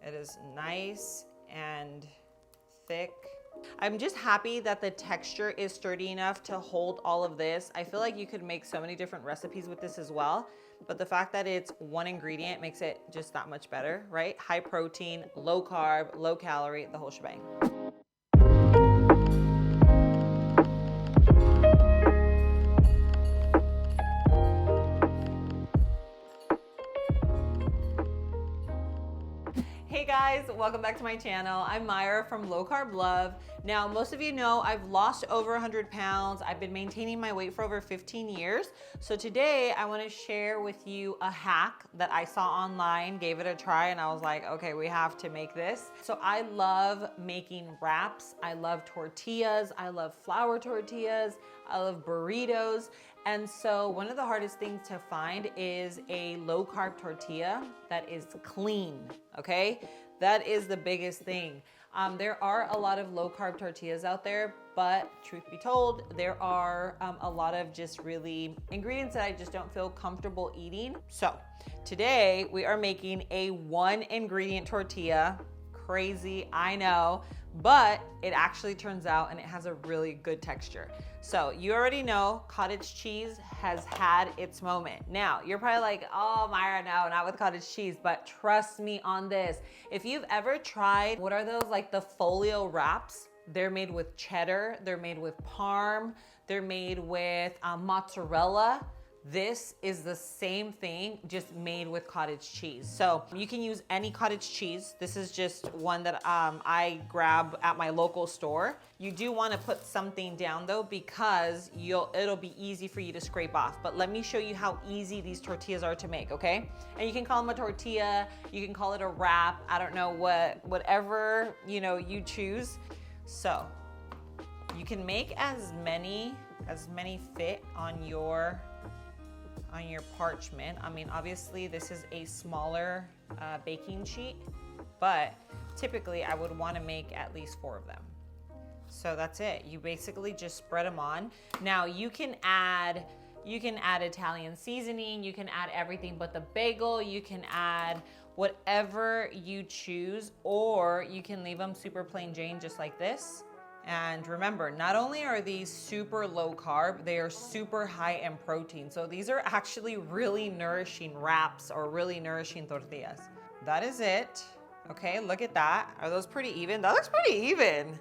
It is nice and thick. I'm just happy that the texture is sturdy enough to hold all of this. I feel like you could make so many different recipes with this as well, but the fact that it's one ingredient makes it just that much better, right? High protein, low carb, low calorie, the whole shebang. Hey guys, welcome back to my channel. I'm Myra from Low Carb Love. Now, most of you know I've lost over 100 pounds. I've been maintaining my weight for over 15 years. So today I want to share with you a hack that I saw online, gave it a try, and I was like, okay, we have to make this. So I love making wraps. I love tortillas. I love flour tortillas. I love burritos. And so one of the hardest things to find is a low carb tortilla that is clean, okay? That is the biggest thing. There are a lot of low carb tortillas out there, but truth be told, there are a lot of just really ingredients that I just don't feel comfortable eating. So today we are making a 1 ingredient tortilla. Crazy, I know, but it actually turns out and it has a really good texture. So you already know cottage cheese has had its moment. Now you're probably like, oh Myra, no, not with cottage cheese, but trust me on this. If you've ever tried, what are those, like the folio wraps? They're made with cheddar, they're made with parm, they're made with mozzarella. This is the same thing, just made with cottage cheese. So you can use any cottage cheese. This is just one that I grab at my local store. You do want to put something down though, because it'll be easy for you to scrape off. But let me show you how easy these tortillas are to make, okay? And you can call them a tortilla, you can call it a wrap, I don't know, whatever you choose. So you can make as many fit on your parchment. I mean, obviously this is a smaller baking sheet, but typically I would want to make at least 4 of them. So that's it. You basically just spread them on. Now you can add Italian seasoning, you can add everything but the bagel, you can add whatever you choose, or you can leave them super plain Jane just like this. And remember, not only are these super low carb, they are super high in protein. So these are actually really nourishing wraps or really nourishing tortillas. That is it. Okay, look at that. Are those pretty even? That looks pretty even.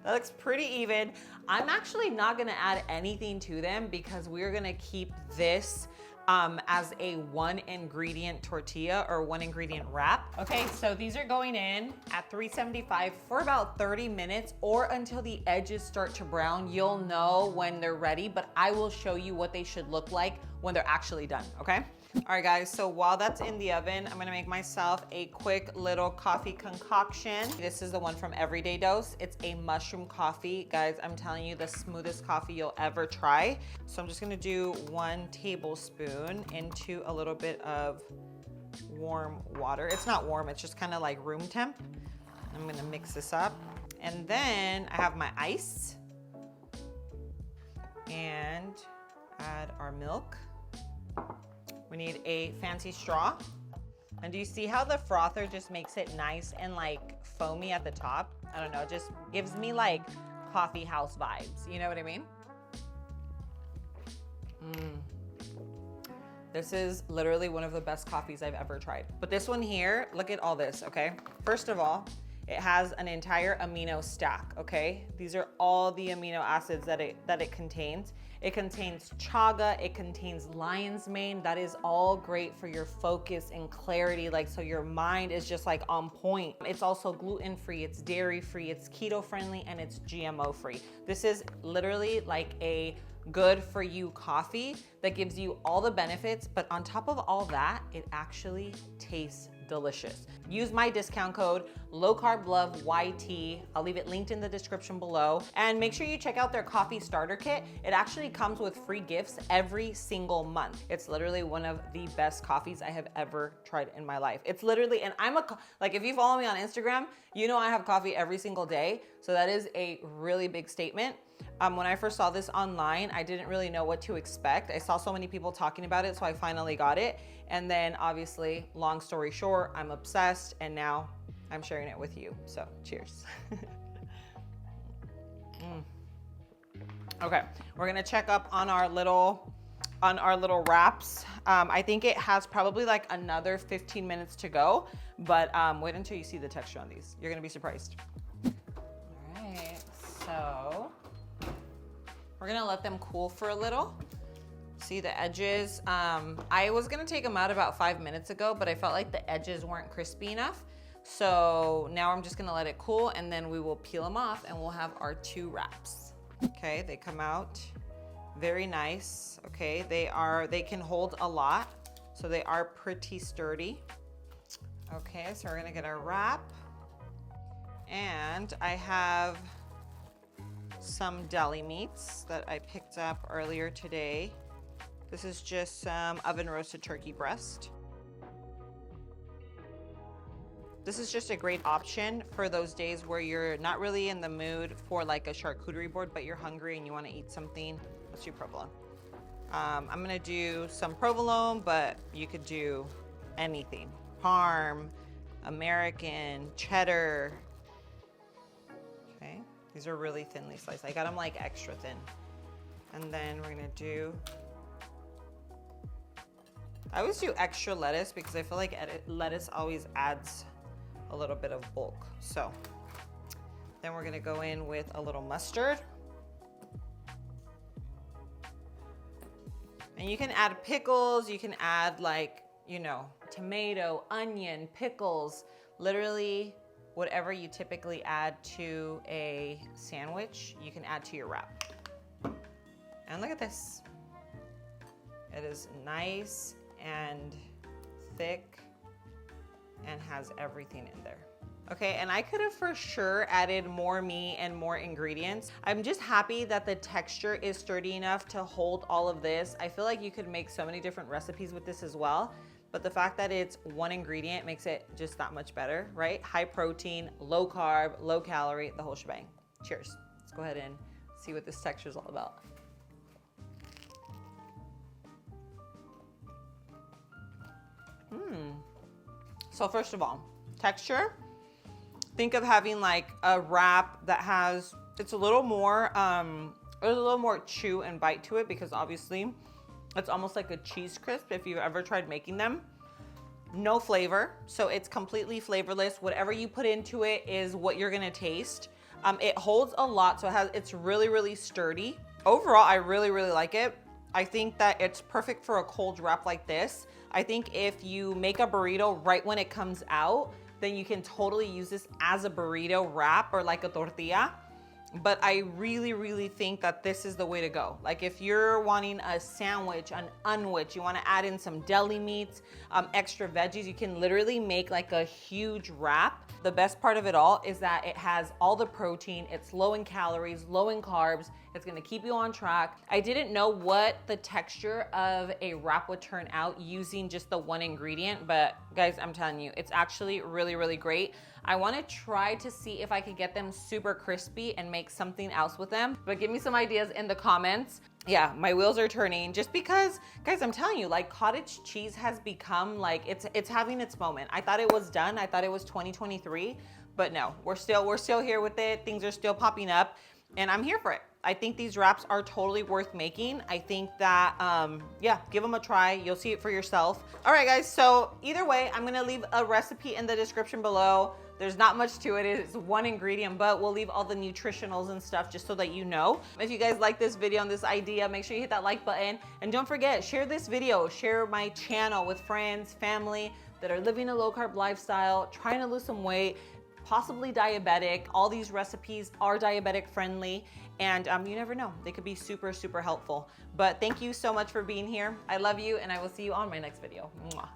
That looks pretty even. I'm actually not gonna add anything to them because we're gonna keep this as a 1 ingredient tortilla or 1 ingredient wrap. Okay, so these are going in at 375 for about 30 minutes or until the edges start to brown. You'll know when they're ready, but I will show you what they should look like when they're actually done, okay? All right guys, so while that's in the oven, I'm gonna make myself a quick little coffee concoction. This is the one from Everyday Dose. It's a mushroom coffee. Guys, I'm telling you, the smoothest coffee you'll ever try. So I'm just gonna do 1 tablespoon into a little bit of warm water. It's not warm, it's just kind of like room temp. I'm gonna mix this up. And then I have my ice and add our milk. We need a fancy straw. And do you see how the frother just makes it nice and like foamy at the top? I don't know, it just gives me like coffee house vibes. You know what I mean? This is literally one of the best coffees I've ever tried. But this one here, look at all this, okay? First of all, it has an entire amino stack, okay? These are all the amino acids that it contains. It contains chaga, it contains lion's mane. That is all great for your focus and clarity, like so your mind is just like on point. It's also gluten-free, it's dairy-free, it's keto-friendly, and it's GMO-free. This is literally like a good for you coffee that gives you all the benefits, but on top of all that, it actually tastes delicious. Use my discount code LowCarbLoveYT. I'll leave it linked in the description below. And make sure you check out their coffee starter kit. It actually comes with free gifts every single month. It's literally one of the best coffees I have ever tried in my life. It's literally, and like if you follow me on Instagram, you know I have coffee every single day. So that is a really big statement. When I first saw this online, I didn't really know what to expect. I saw so many people talking about it, so I finally got it. And then obviously, long story short, I'm obsessed, and now I'm sharing it with you. So cheers. Okay, we're gonna check up on our little wraps. I think it has probably like another 15 minutes to go, but wait until you see the texture on these. You're gonna be surprised. All right, so we're gonna let them cool for a little. See the edges. I was gonna take them out about 5 minutes ago, but I felt like the edges weren't crispy enough. So now I'm just gonna let it cool, and then we will peel them off and we'll have our 2 wraps. Okay, they come out very nice. Okay, they can hold a lot, so they are pretty sturdy. Okay, so we're gonna get our wrap, and I have some deli meats that I picked up earlier today. This is just some oven roasted turkey breast. This is just a great option for those days where you're not really in the mood for like a charcuterie board, but you're hungry and you want to eat something. Let's do provolone. I'm gonna do some provolone, but you could do anything. Parm, American, cheddar. Okay, these are really thinly sliced. I got them like extra thin. And then we're gonna do, I always do extra lettuce because I feel like lettuce always adds a little bit of bulk. So then we're gonna go in with a little mustard. And you can add pickles, you can add like, you know, tomato, onion, pickles, literally whatever you typically add to a sandwich, you can add to your wrap. And look at this. It is nice and thick and has everything in there. Okay, and I could have for sure added more meat and more ingredients. I'm just happy that the texture is sturdy enough to hold all of this. I feel like you could make so many different recipes with this as well, but the fact that it's one ingredient makes it just that much better, right? High protein, low carb, low calorie, the whole shebang. Cheers. Let's go ahead and see what this texture is all about. So first of all, texture. Think of having like a wrap that has, it's a little more chew and bite to it, because obviously it's almost like a cheese crisp if you've ever tried making them. No flavor, so it's completely flavorless. Whatever you put into it is what you're gonna taste. It holds a lot, so it's really, really sturdy. Overall, I really, really like it. I think that it's perfect for a cold wrap like this. I think if you make a burrito right when it comes out, then you can totally use this as a burrito wrap or like a tortilla. But I really, really think that this is the way to go. Like if you're wanting a sandwich, an unwich, you wanna add in some deli meats, extra veggies, you can literally make like a huge wrap. The best part of it all is that it has all the protein, it's low in calories, low in carbs, it's gonna keep you on track. I didn't know what the texture of a wrap would turn out using just the one ingredient, but guys, I'm telling you, it's actually really, really great. I wanna try to see if I could get them super crispy and make something else with them, but give me some ideas in the comments. Yeah, my wheels are turning just because, guys, I'm telling you, like cottage cheese has become like, it's having its moment. I thought it was done. I thought it was 2023, but no, we're still here with it. Things are still popping up and I'm here for it. I think these wraps are totally worth making. I think that, yeah, give them a try. You'll see it for yourself. All right, guys, so either way, I'm gonna leave a recipe in the description below. There's not much to it. It's one ingredient, but we'll leave all the nutritionals and stuff just so that you know. If you guys like this video and this idea, make sure you hit that like button. And don't forget, share this video, share my channel with friends, family that are living a low carb lifestyle, trying to lose some weight, possibly diabetic. All these recipes are diabetic friendly. And you never know, they could be super, super helpful. But thank you so much for being here. I love you and I will see you on my next video. Mwah.